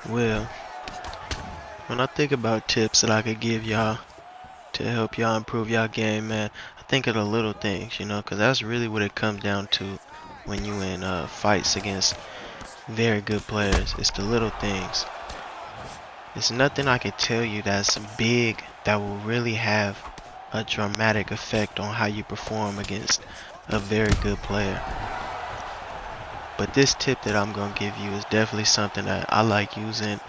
Well, when I think about tips that I could give y'all to help y'all improve y'all game, man, I think of the little things, because that's really what it comes down to when you in fights against very good players. It's the little things. It's nothing I could tell you that's big that will really have a dramatic effect on how you perform against a very good player. But this tip that I'm going to give you is definitely something that I like using,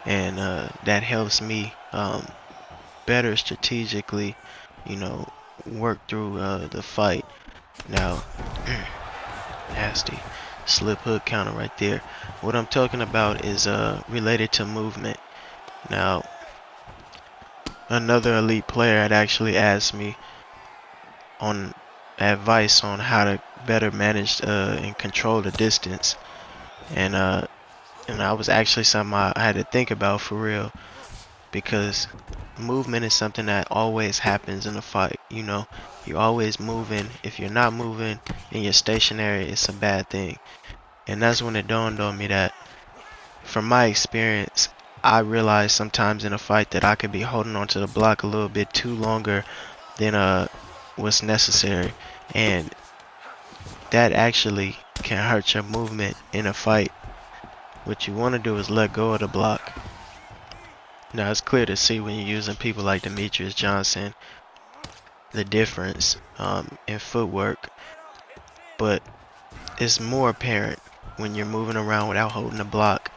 and that helps me better strategically, you know, work through the fight. Now, nasty slip hook counter right there. What I'm talking about is related to movement. Now, another elite player had actually asked me on advice on how to better manage and control the distance, and I was actually something I had to think about for real, because movement is something that always happens in a fight. You're always moving. If you're not moving and you're stationary, it's a bad thing. And that's when it dawned on me that, from my experience, I realized sometimes in a fight that I could be holding onto the block a little bit too longer than what's necessary, and that actually can hurt your movement in a fight. What you want to do is let go of the block. Now, it's clear to see when you're using people like Demetrius Johnson the difference in footwork, but it's more apparent when you're moving around without holding the block.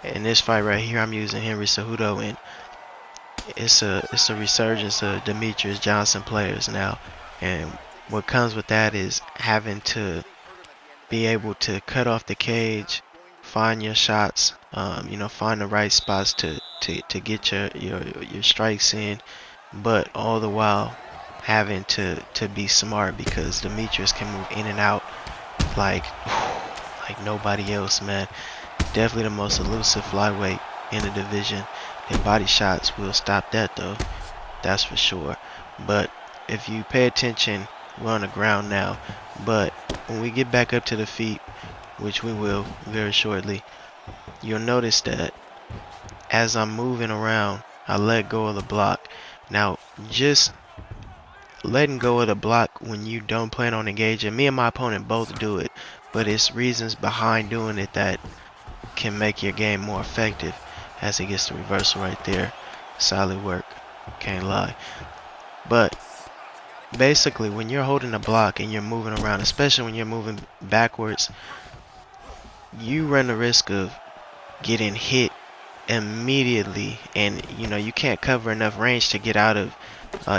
In this fight right here, I'm using Henry Cejudo, and it's a resurgence of Demetrius Johnson players now, and what comes with that is having to be able to cut off the cage, find your shots, find the right spots to get your strikes in, but all the while having to be smart, because Demetrius can move in and out like like nobody else, man. Definitely the most elusive flyweight in the division. And body shots will stop that though, that's for sure. But if you pay attention, we're on the ground now. But when we get back up to the feet, which we will very shortly, you'll notice that as I'm moving around, I let go of the block. Now, just letting go of the block when you don't plan on engaging, me and my opponent both do it, but it's reasons behind doing it that can make your game more effective. As he gets the reversal right there, solid work, can't lie. But basically, when you're holding the block and you're moving around, especially when you're moving backwards, you run the risk of getting hit immediately, and you can't cover enough range to get out of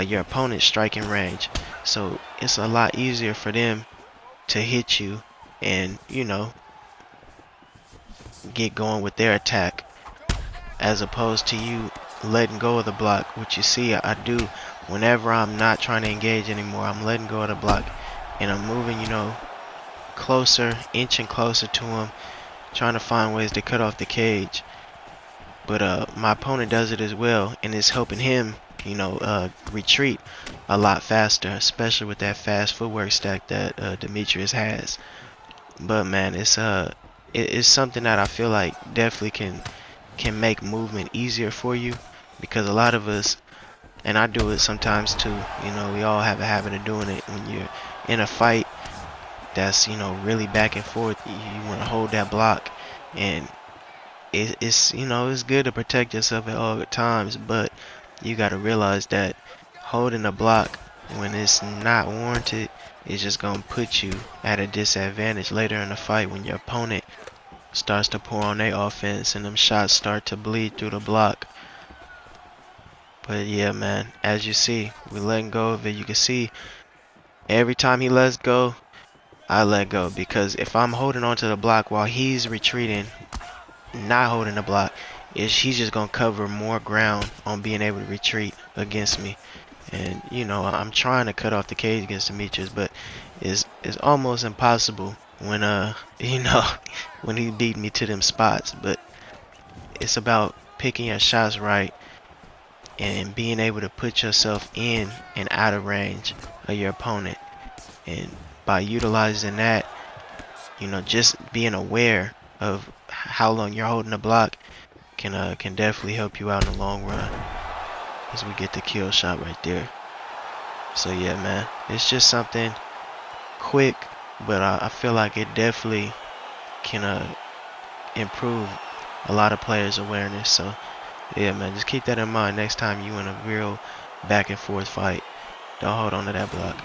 your opponent's striking range. So it's a lot easier for them to hit you and get going with their attack, as opposed to you letting go of the block. What you see I do whenever I'm not trying to engage anymore, I'm letting go of the block and I'm moving closer, inching closer to him, trying to find ways to cut off the cage. But my opponent does it as well, and it's helping him retreat a lot faster, especially with that fast footwork stack that Demetrius has. But man, it's something that I feel like definitely can make movement easier for you, because a lot of us, and I do it sometimes too, we all have a habit of doing it. When you're in a fight that's really back and forth, you want to hold that block, and it's good to protect yourself at all times, but you got to realize that holding a block when it's not warranted is just gonna put you at a disadvantage later in the fight when your opponent starts to pour on their offense and them shots start to bleed through the block. But yeah, man, as you see, we're letting go of it. You can see every time he lets go, I let go, because if I'm holding onto the block while he's retreating, not holding the block, he's just gonna cover more ground on being able to retreat against me. And I'm trying to cut off the cage against Demetrius, but it's almost impossible when when he beat me to them spots. But it's about picking your shots right and being able to put yourself in and out of range of your opponent. And by utilizing that, just being aware of how long you're holding the block, can definitely help you out in the long run, as we get the kill shot right there. So yeah, man, it's just something quick, but I feel like it definitely can improve a lot of players' awareness. So yeah, man, just keep that in mind next time you in a real back and forth fight. Don't hold on to that block.